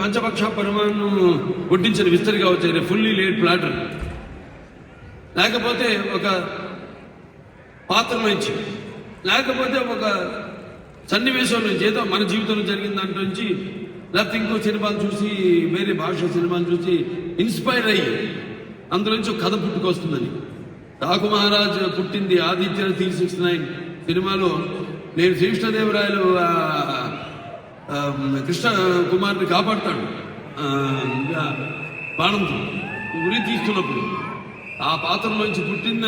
పంచపక్ష పరమాను వడ్డించిన విస్తరి కావచ్చు, fully laid platter, లేకపోతే ఒక పాత్ర నుంచి, లేకపోతే ఒక సన్నివేశం నుంచి, ఏదో మన జీవితంలో జరిగిన దాంట్లో నుంచి, లేకపోతే ఇంకో సినిమాలు చూసి, వేరే భాష సినిమాలు చూసి ఇన్స్పైర్ అయ్యి అందులో నుంచి ఒక కథ పుట్టుకొస్తుందని. డాకు మహారాజ్ పుట్టింది ఆదిత్య 369 సినిమాలో. నేను శ్రీకృష్ణదేవరాయలు కృష్ణ కుమార్ని కాపాడుతాడు బాణంతో ఉరి తీస్తున్నప్పుడు, ఆ పాత్రలోంచి పుట్టిన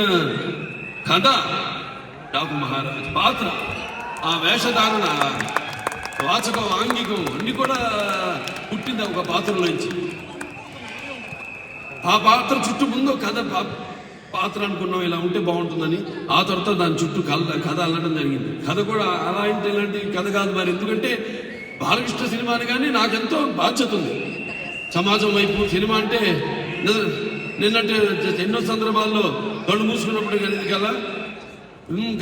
కథ డాకు మహారాజ్ పాత్ర, ఆ వేషధారణ, వాచకం, ఆంగికం అన్ని కూడా పుట్టింది ఒక పాత్రలోంచి. ఆ పాత్ర చుట్టూ ముందు కథ, పాత్ర అనుకున్నాం ఇలా ఉంటే బాగుంటుందని, ఆ తర్వాత దాని చుట్టూ కథ అల్లడం జరిగింది. కథ కూడా ఇలాంటి కథ కాదు మరి, ఎందుకంటే బాలకృష్ణ సినిమాని కానీ నాకెంతో బాధ్యత ఉంది సమాజం వైపు. సినిమా అంటే నిన్నట్టు ఎన్నో సందర్భాల్లో కళ్ళు మూసుకున్నప్పుడు కలిగేది కళ,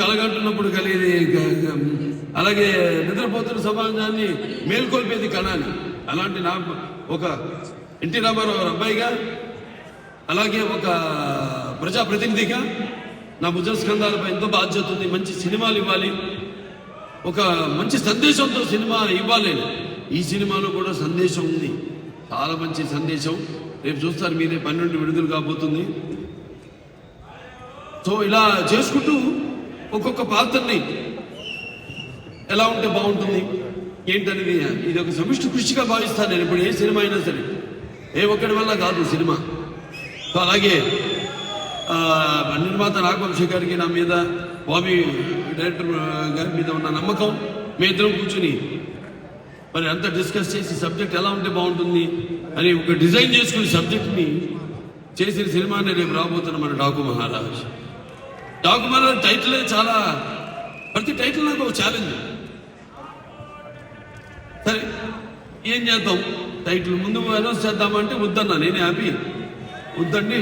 కలగంటున్నప్పుడు కలిగేది, అలాగే నిద్రపోతున్న సమాజాన్ని మేల్కొల్పేది కళ అని. అలాంటి నా ఒక ఎన్టీ రామారావు అబ్బాయిగా, అలాగే ఒక ప్రజాప్రతినిధిగా నా భుజస్కంధాలపై ఎంతో బాధ్యత ఉంది. మంచి సినిమాలు ఇవ్వాలి, ఒక మంచి సందేశంతో సినిమా ఇవ్వాలి. ఈ సినిమాలో కూడా సందేశం ఉంది, చాలా మంచి సందేశం. రేపు చూస్తారు మీరే, 12 విడుదల కాబోతుంది. సో ఇలా చేసుకుంటూ ఒక్కొక్క పాత్రని ఎలా ఉంటే బాగుంటుంది ఏంటనేది, ఇది ఒక సమిష్టి కృషిగా భావిస్తాను నేను. ఇప్పుడు ఏ సినిమా అయినా సరే, ఏ ఒక్కడి వల్ల కాదు సినిమా. సో అలాగే నిర్మాత నాగవంశీ గారికి నా మీద, బాబీ డైరెక్టర్ గారి మీద ఉన్న నమ్మకం, మీ ఇద్దరం కూర్చుని మరి అంతా డిస్కస్ చేసి సబ్జెక్ట్ ఎలా ఉంటే బాగుంటుంది అని ఒక డిజైన్ చేసుకుని సబ్జెక్ట్ని చేసిన సినిమాని రేపు రాబోతున్న మన డాకు మహారాజ్. డాకు మహారాజ్ టైటిలే చాలా, ప్రతి టైటిల్ నాకు ఒక ఛాలెంజ్. సరే ఏం చేద్దాం, టైటిల్ ముందు అనౌన్స్ చేద్దామంటే వద్దన్నా, నేనే హ్యాపీ వద్దండి,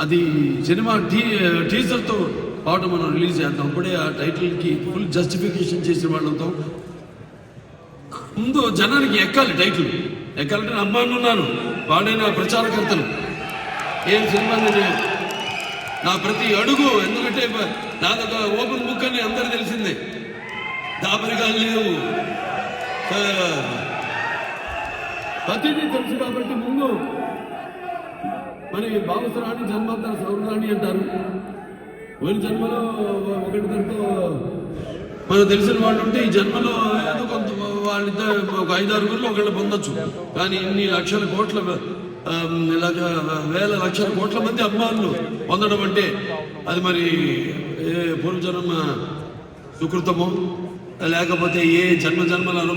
అది సినిమా టీజర్తో పాటు మనం రిలీజ్ చేద్దాం, అప్పుడే ఆ టైటిల్కి ఫుల్ జస్టిఫికేషన్ చేసిన వాళ్ళతో. ముందు జనానికి ఎక్కాలి, టైటిల్ ఎక్కాలంటే అమ్మానున్నాను, వాడైన ప్రచారకర్తలు. ఏం సినిమా నా ప్రతి అడుగు, ఎందుకంటే నాదొక ఓపెన్ బుక్ అని అందరూ తెలిసిందే, దాపరికాలు లేవు, ప్రతిదీ తెలుసు. కాబట్టి ముందు మరి భావసరాణి జన్మాంతర సౌరాణి అంటారు. పోయిన జన్మలో ఒకటి తరతో మనకు తెలిసిన వాళ్ళు ఉంటే, ఈ జన్మలో ఏదో కొంత వాళ్ళిద్దరు ఒక 5-6 ఒకళ్ళు పొందొచ్చు. కానీ ఇన్ని లక్షల కోట్ల, వేల లక్షల కోట్ల మంది అభిమానులు పొందడం అంటే అది మరి ఏ పూర్వజన్మ సుకృతమో, లేకపోతే ఏ జన్మల